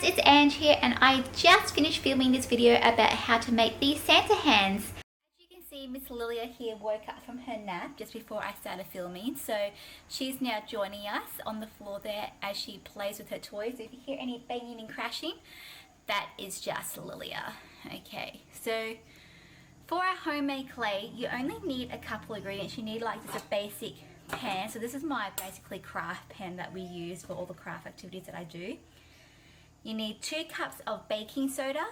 it's Ange here, and I just finished filming this video about how to make these Santa hands. As you can see, Miss Lillia here woke up from her nap just before I started filming, so she's now joining us on the floor there as she plays with her toys. If you hear any banging and crashing, that is just Lillia. Okay, so for our homemade clay, you only need a couple of ingredients. You need like just a basic pan. So this is my basically craft pan that we use for all the craft activities that I do. You need 2 cups of baking soda,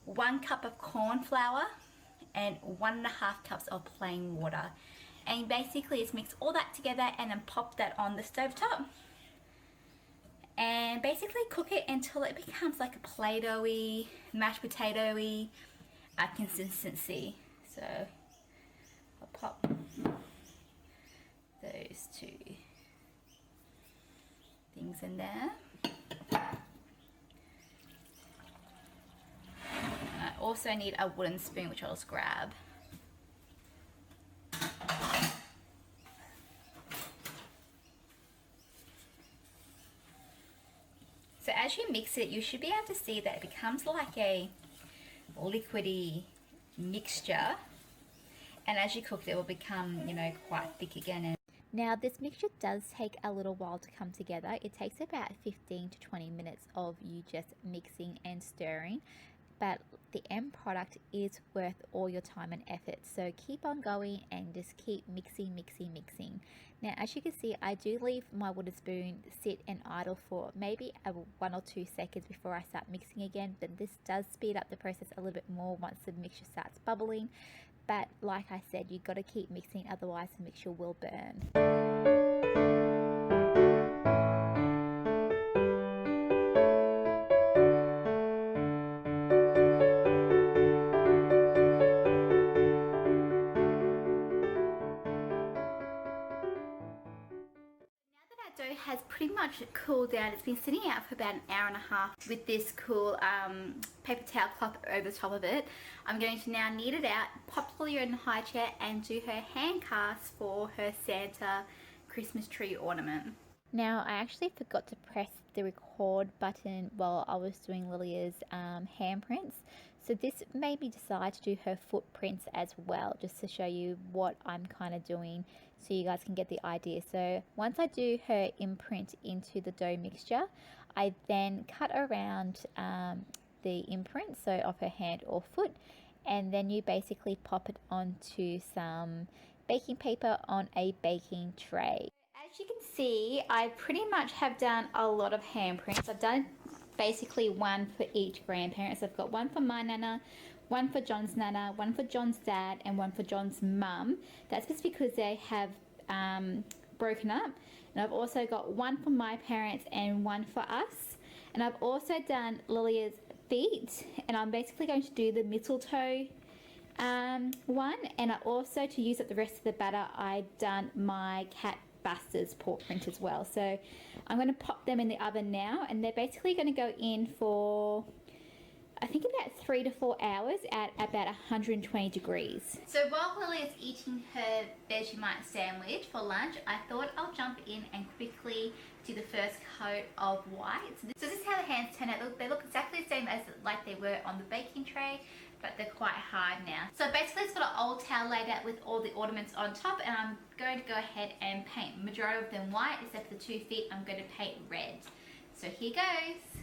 1 cup of corn flour, and 1.5 cups of plain water. And basically it's mix all that together and then pop that on the stove top. And basically cook it until it becomes like a Play-Doh-y, mashed potato-y consistency. So I'll pop those 2 things in there. I also need a wooden spoon, which I'll just grab. So as you mix it, you should be able to see that it becomes like a liquidy mixture, and as you cook it will become, you know, quite thick again. Now this mixture does take a little while to come together. It takes about 15 to 20 minutes of you just mixing and stirring, but the end product is worth all your time and effort. So keep on going and just keep mixing. Now as you can see, I do leave my wooden spoon sit and idle for maybe 1 or 2 seconds before I start mixing again, but this does speed up the process a little bit more once the mixture starts bubbling. But like I said, you've got to keep mixing, otherwise the mixture will burn. Dough has pretty much cooled down. It's been sitting out for about an hour and a half with this cool paper towel cloth over the top of it. I'm going to now knead it out, pop Lillia in the high chair, and do her hand cast for her Santa Christmas tree ornament. Now I actually forgot to press the record button while I was doing Lillia's handprints. So this made me decide to do her footprints as well, just to show you what I'm kind of doing so you guys can get the idea. So once I do her imprint into the dough mixture, I then cut around the imprint, so of her hand or foot, and then you basically pop it onto some baking paper on a baking tray. As you can see, I pretty much have done a lot of handprints. I've done basically 1 for each grandparent. So I've got 1 for my nana, 1 for John's nana, 1 for John's dad, and 1 for John's mum. That's just because they have broken up. And I've also got 1 for my parents and 1 for us. And I've also done Lillia's feet, and I'm basically going to do the mistletoe one. And I also, to use up the rest of the batter, I've done my cat Buster's paw print as well. So I'm going to pop them in the oven now, and they're basically going to go in for I think about 3 to 4 hours at about 120 degrees. So while Lillia's eating her Vegemite sandwich for lunch, I thought I'll jump in and quickly do the first coat of white. So this is how the hands turn out. They look exactly the same as like they were on the baking tray, but they're quite hard now. So basically it's got an old towel laid out with all the ornaments on top, and I'm going to go ahead and paint majority of them white, except for the 2 feet I'm going to paint red. So here goes.